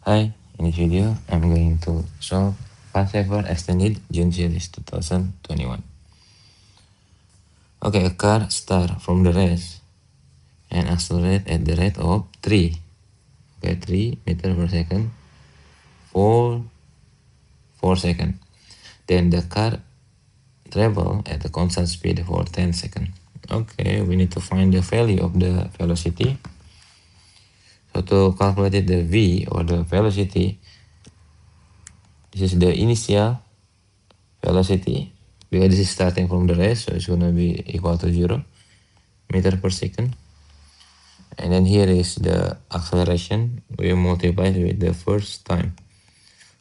Hi, in this video, I'm going to solve FastSaver Extended June Series 2021. Okay, a car starts from the rest and accelerate at the rate of 3. Okay, 3 meters per second for 4 seconds. Then the car travel at a constant speed for 10 seconds. Okay, we need to find the value of the velocity. So to calculate the V or the velocity, this is the initial velocity because this is starting from the rest, so it's gonna be equal to 0 meter per second. And then here is the acceleration. We multiply with the first time.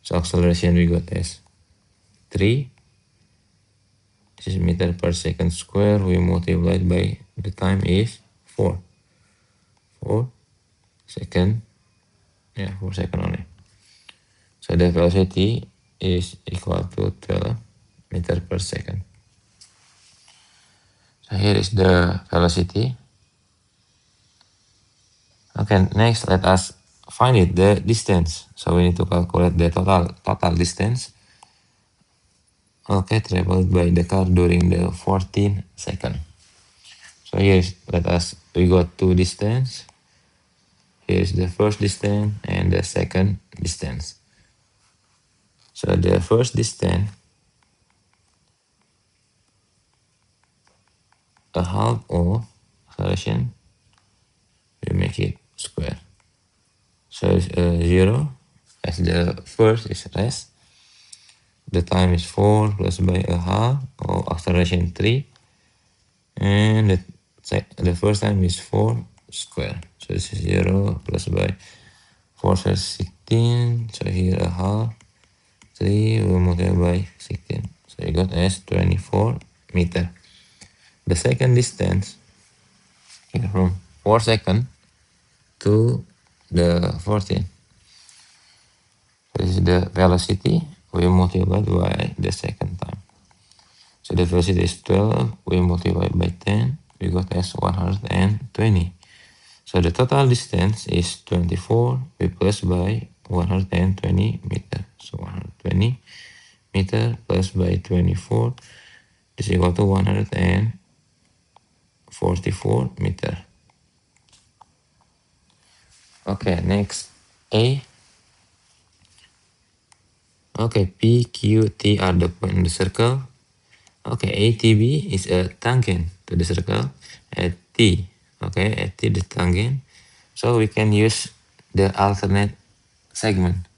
So acceleration we got as 3. This is meter per second square. We multiplied by the time is 4. 4 second. Yeah, 4 second only. So the velocity is equal to 12 meter per second. So here is the velocity. Okay, next let us find the distance. So we need to calculate the total distance. Okay, traveled by the car during the 14 seconds. So we got two distance. Here's the first distance and the second distance. So the first distance, a half of acceleration, we make it square. So it's 0 as the first is rest. The time is 4 plus by a half of acceleration 3. And the first time is 4 square. So this is 0 plus by 4 is 16. So here a half. 3 will multiply by 16. So you got as 24 meter. The second distance here from 4 seconds to the 14. So this is the velocity. We multiply by the second time. So the velocity is 12. We multiply by 10. We got as 120. So the total distance is 24. We plus by 120 meter. So 120 meter plus by 24 is equal to 144 meter. Okay, next A. Okay, P, Q, T are the point in the circle. Okay, ATB is a tangent to the circle at T. Okay, at T the tangent. So we can use the alternate segment.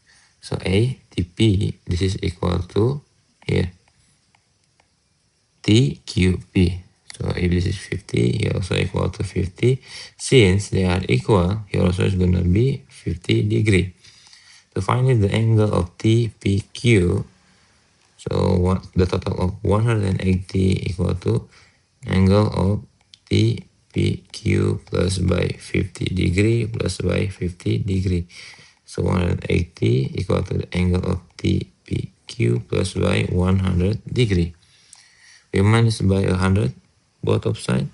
So ATP, this is equal to here TQP. So if this is 50, here also equal to 50. Since they are equal, here also is gonna be 50 degree. To find the angle of TPQ, so the total of 180 equal to angle of TPQ plus by 50 degree plus by 50 degree. So 180 equal to the angle of TPQ plus by 100 degree. We minus by 100 both of sides.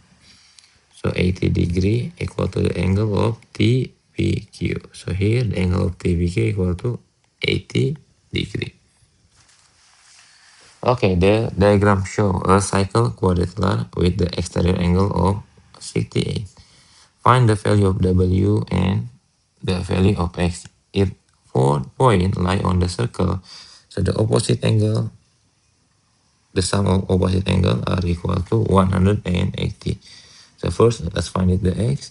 So 80 degree equal to the angle of TPQ. So here the angle of TPQ equal to 80 degree. Okay, the diagram show a cycle quadrilateral with the exterior angle of 68. Find the value of W and the value of X. If 4 points lie on the circle, so the opposite angle, the sum of opposite angle are equal to 180. So first, let's find the X.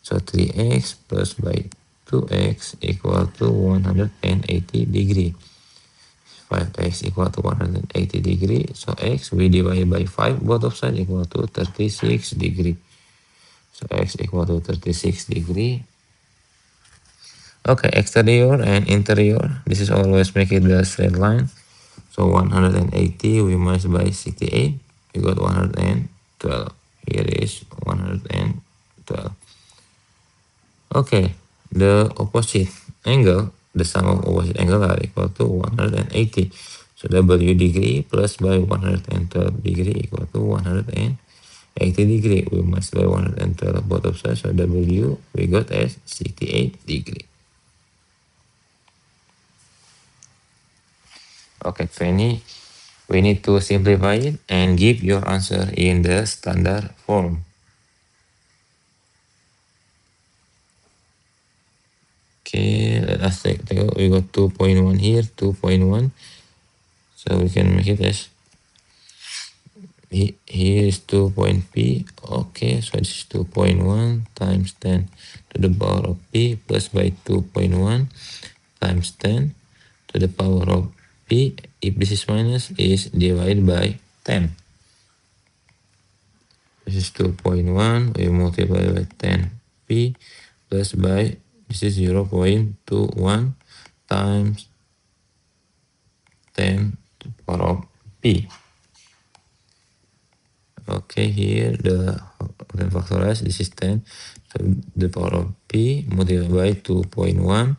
So 3x plus by 2x equal to 180 degree. 5x equal to 180 degree. So x we divide by 5, both of sides equal to 36 degree. So x equal to 36 degree. Okay, exterior and interior. This is always make it the straight line. So 180 we minus by 68. We got 112. Here is 112. Okay, the opposite angle, the sum of opposite angle are equal to 180. So W degree plus by 112 degree equal to 180 degree. We must by 112 both of sides. So W we got as 68 degree. Okay, 20. We need to simplify it and give your answer in the standard form. Okay, let us take a look. We got 2.1 here, 2.1. So we can make it as here is 2 point p. Okay, so this is 2.1 times 10 to the power of p plus by 2.1 times 10 to the power of p. If this is minus, is divided by 10. This is 2.1. We multiply by 10p plus by, this is 0.21 times 10 to the power of p. Okay, here the factorize, this is 10, so the power of p multiplied by 2.1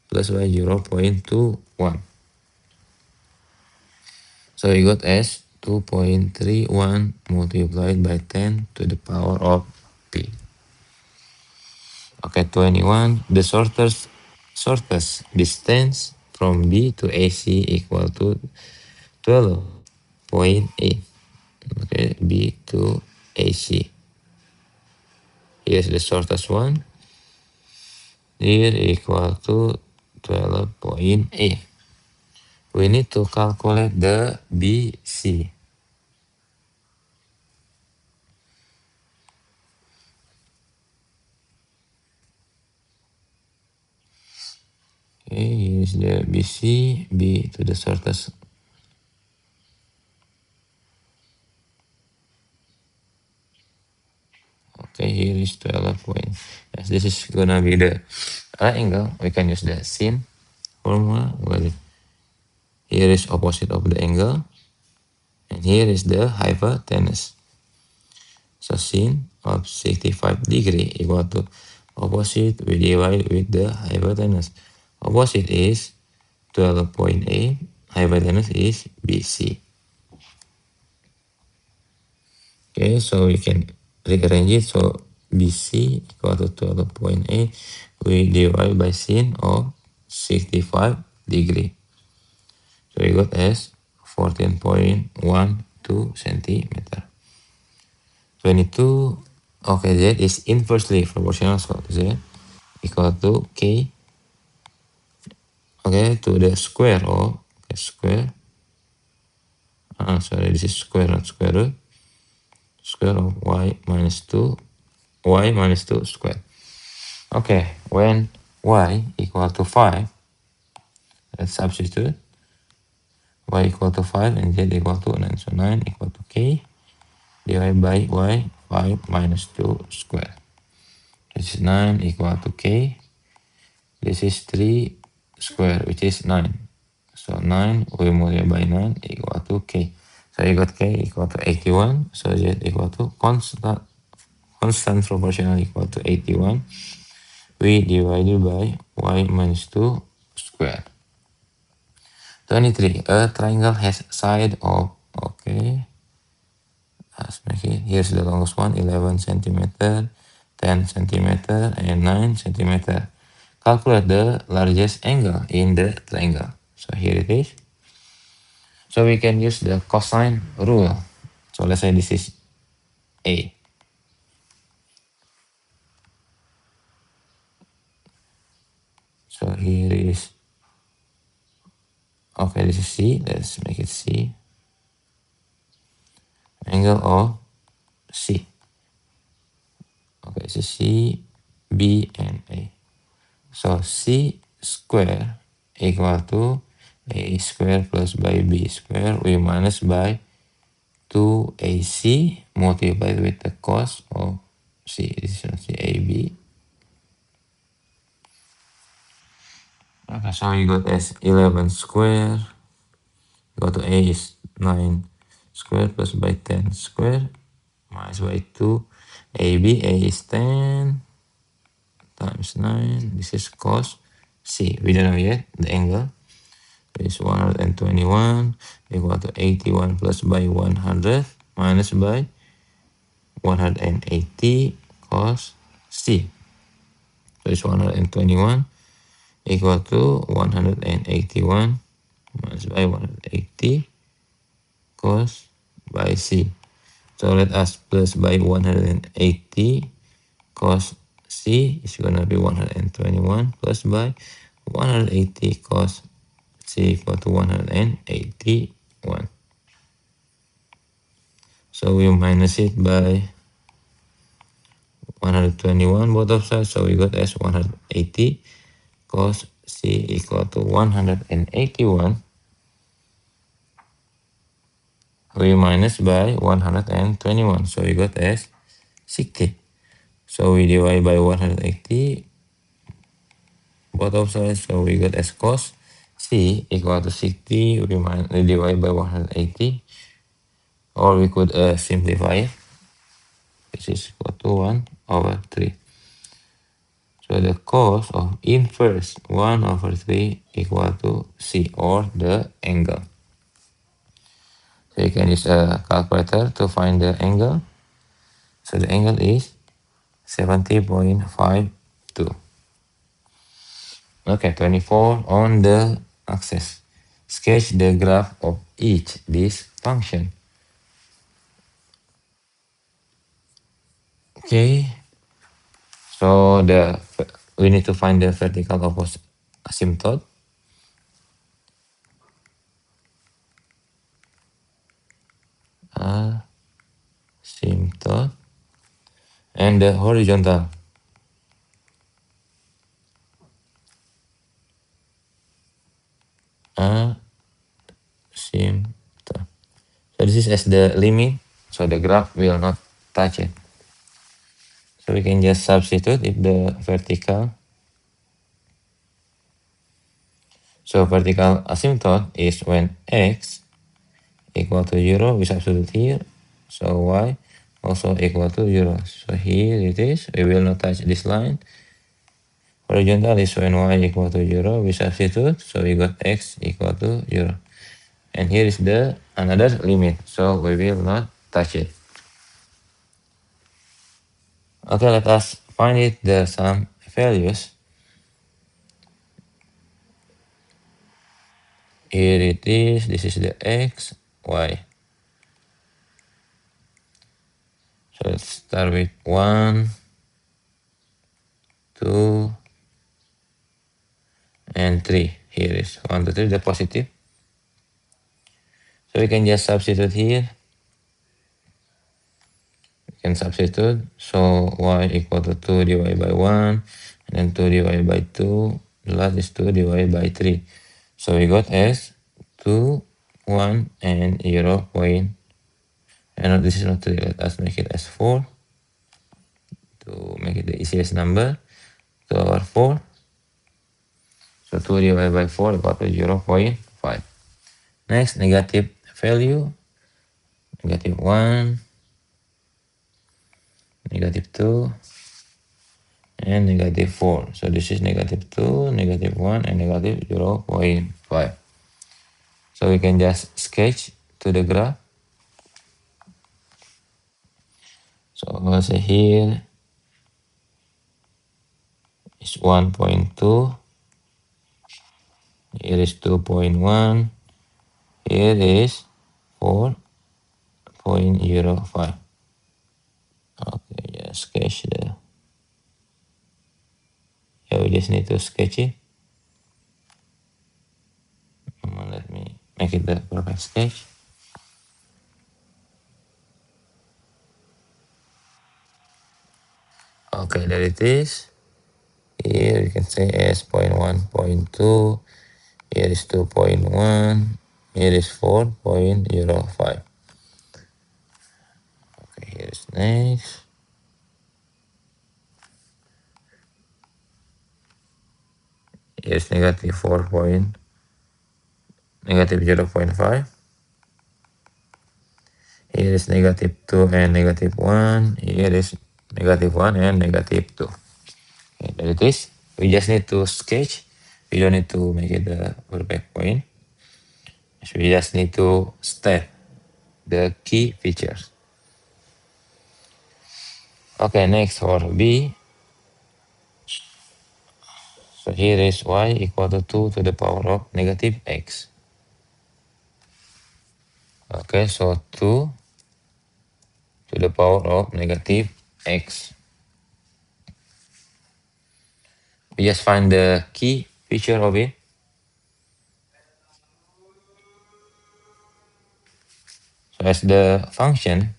plus by 0.21. So we got as 2.31 multiplied by 10 to the power of p. Okay, 21. The shortest distance from B to AC equal to 12.8. Okay, B to AC. Here's the shortest one. Here equal to 12.8. We need to calculate the BC. Okay, here's the BC, B to the shortest. Okay, here is 12 point. Yes, this is gonna be the right angle. We can use the sin formula. Well, here is opposite of the angle, and here is the hypotenuse. So sin of 65 degree equal to opposite we divide with the hypotenuse. Opposite is 12.8, hypotenuse is BC. Okay, so we can rearrange it. So BC equal to 12.8. We divide by sin of 65 degree. So we got as 14.12 centimeter. 22. Okay, Z is inversely proportional. So Z equal to K. Okay, to the square of square. Sorry, this is square, not square root. Square of y minus 2. Y minus 2 square. Okay, when y equal to 5, let's substitute y equal to 5 and z equal to 9. So 9 equal to k divided by y, 5 minus 2 square. This is 9 equal to k. This is 3 square, which is 9. So 9 we multiply by 9 equal to k. So you got k equal to 81. So z equal to constant proportional equal to 81. We divided by y minus 2 square. 23. A triangle has side of, okay, let's make it. Here's the longest one, 11 centimeter, 10 centimeter, and 9 centimeter. Calculate the largest angle in the triangle. So here it is. So we can use the cosine rule. So let's say this is A. So here is, okay, this is C. Let's make it C. Angle of C. Okay, this is C, B, and A. So C square equal to A square plus by B square. We minus by 2AC multiplied with the cos of C. This is AB. Okay, so we got as 11 square. Go to A is 9 square plus by 10 square minus by 2. AB, A is 10 times 9. This is cos C. We don't know yet the angle. Is 121 equal to 81 plus by 100 minus by 180 cos C. So it's 121 equal to 181 minus by 180 cos by C. So let us plus by 180 cos C is gonna be 121 plus by 180 cos C equal to 181. So we minus it by 121 both of sides, so we got as 180 cos C equal to 181. We minus by 121, so we got as 60. So we divide by 180 both of sides, so we got as cos C equal to 60. We divide by 180, or we could simplify it. This is equal to 1 over 3. So the cos of inverse 1 over 3 equal to C, or the angle. So you can use a calculator to find the angle. So the angle is 70.52. Okay, 24 on the axis. Sketch the graph of each this function. Okay, so we need to find the vertical opposite asymptote. Asymptote and the horizontal. Asymptote. So this is as the limit, so the graph will not touch it. So we can just substitute if the vertical. So vertical asymptote is when x equal to 0, we substitute here. So y also equal to 0. So here it is, we will not touch this line. Horizontal is when y equal to 0, we substitute, so we got x equal to 0. And here is the another limit, so we will not touch it. Okay, let us find it the some values. Here it is, this is the x, y. So let's start with 1, 2, and 3. Here is 1, 2, 3, the positive. So we can just substitute here. We can substitute. So y equal to 2 divided by 1, and then 2 divided by 2. The last is 2 divided by 3. So we got as 2, 1, and 0 point. And this is not 3. Let us make it as 4 to make it the easiest number. 2 over 4. So 2 divided by 4 equal to 0.5. Next, negative value. Negative 1, negative 2, and negative 4. So this is negative 2, negative 1, and negative 0.5. So we can just sketch to the graph. So let's say here is 1.2, here is 2.1, here is 4.05. Okay, just sketch the, yeah, we just need to sketch it. Let me make it the perfect sketch. Okay, there it is. Here you can say as 0.1, 0.2, here is 2.1, here is 4.05. Okay, here is next. Here's negative 4 point, negative 0.5. Here is negative 2 and negative 1. Here is negative 1 and negative 2. Okay, there it is. We just need to sketch. We don't need to make it the perfect point. So we just need to state the key features. Okay, next for B. So here is y equal to 2 to the power of negative x. Okay, so 2 to the power of negative x. We just find the key feature of it. So as the function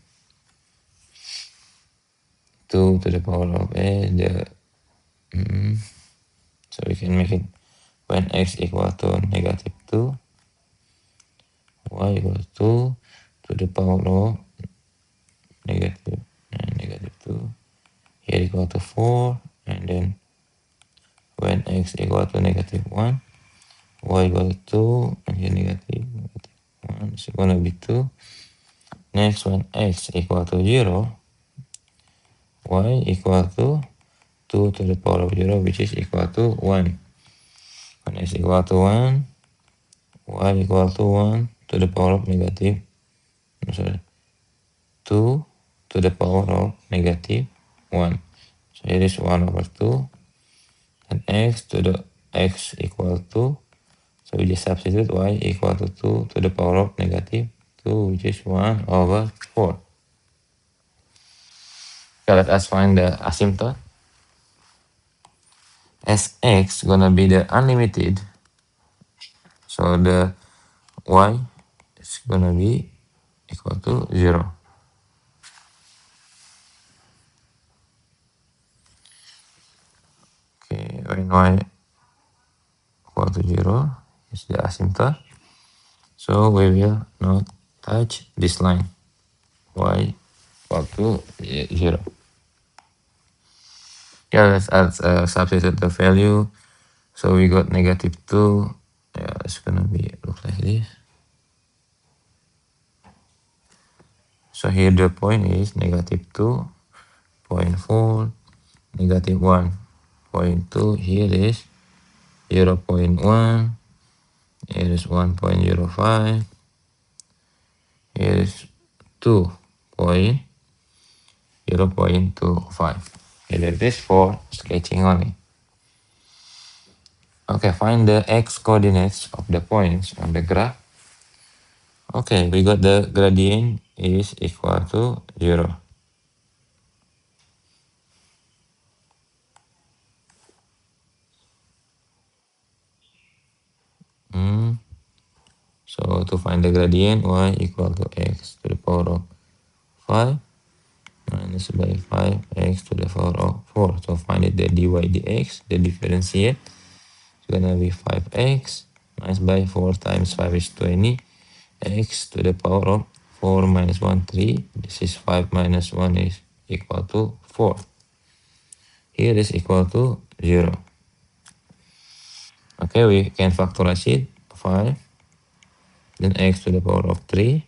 2 to the power of a, so we can make it when x equal to negative 2, y equals 2 to the power of negative, negative 2, here equal to 4, and then when x equal to negative 1, y equal to 2, and here negative 1, it's gonna be 2. Next, when x equal to 0, y equal to 2 to the power of 0, which is equal to 1. When x equal to 1, y equal to 1 to the power of negative, sorry, 2 to the power of negative 1. So here is 1 over 2, and x to the x equal to, so we just substitute y equal to 2 to the power of negative 2, which is 1 over 4. Okay, let us find the asymptote. As x gonna be the unlimited, so the y is gonna be equal to 0. Okay, when y equal to 0 is the asymptote, so we will not touch this line, y equal to 0. Yeah, let's add substitute the value. So we got negative 2. Yeah, it's gonna be look like this. So here the point is negative 2.4, negative 1.2. Here is 0.1. Here is 1.05. Here is 2.0.25. Here it is for sketching only. Okay, find the x coordinates of the points on the graph. Okay, we got the gradient is equal to 0. So to find the gradient, y equal to x to the power of 5 minus by 5x to the power of 4. So find it the dy dx, the differentiate. It's gonna be 5x minus by 4 times 5 is 20. X to the power of 4 minus 1, 3. This is 5 minus 1 is equal to 4. Here is equal to 0. Okay, we can factorize it. 5. Then x to the power of 3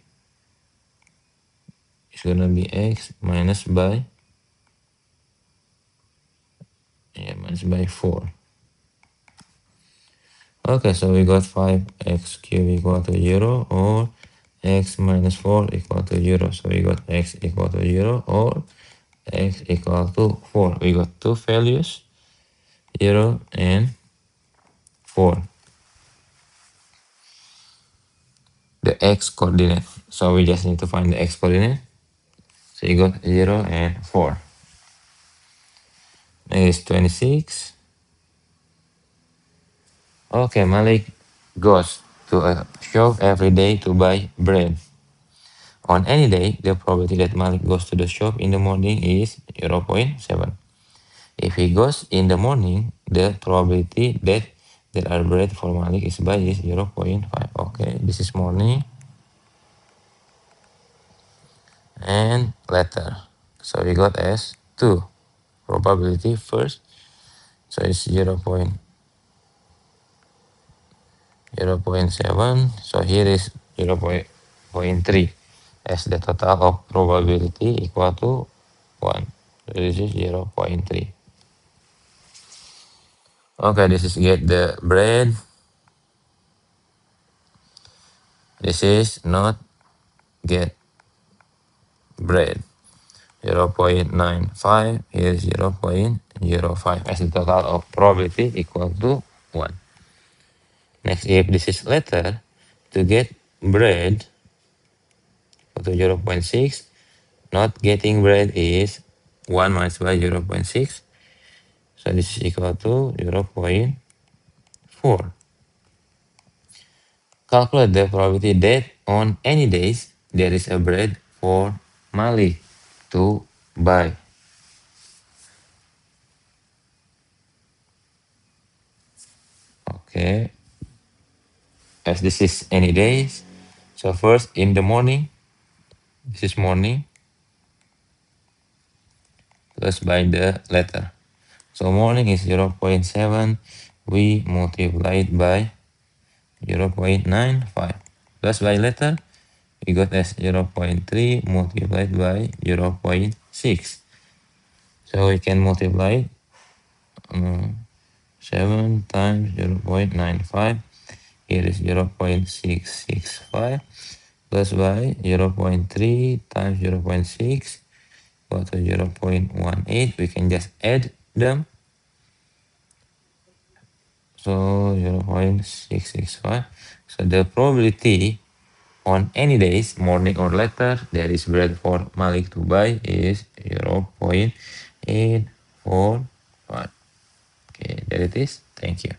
is gonna be x minus by minus by 4. Okay, so we got 5x cubed equal to 0 or x minus 4 equal to 0. So we got x equal to 0 or x equal to 4. We got two values, 0 and 4. The x coordinate. So we just need to find the x coordinate. So you got 0 and 4. Next is 26. Okay, Malik goes to a shop every day to buy bread. On any day, the probability that Malik goes to the shop in the morning is 0.7. If he goes in the morning, the probability that there are bread for Malik is by is 0.5. Okay, this is morning and later. So we got as 2. Probability first, so it's 0.7. So here is 0.3 as the total of probability equal to 1. So this is 0.3. Okay, this is get the bread. This is not get bread. 0.95, here is 0.05 as the total of probability equal to 1. Next, if this is letter, to get bread, go to 0.6. Not getting bread is 1 minus by 0.6. So this is equal to 0.4. Calculate the probability that on any days there is a bread for Mali to buy. Okay, as this is any days, so first in the morning, this is morning, plus by the letter. So morning is 0.7, we multiply it by 0.95, plus by letter, we got as 0.3 multiplied by 0.6. So we can multiply 7 times 0.95. Here is 0.665 plus by 0.3 times 0.6 go to 0.18. We can just add them. So 0.665. So the probability on any days, morning or later, there is bread for Malik to buy is 0.845. Okay, there it is. Thank you.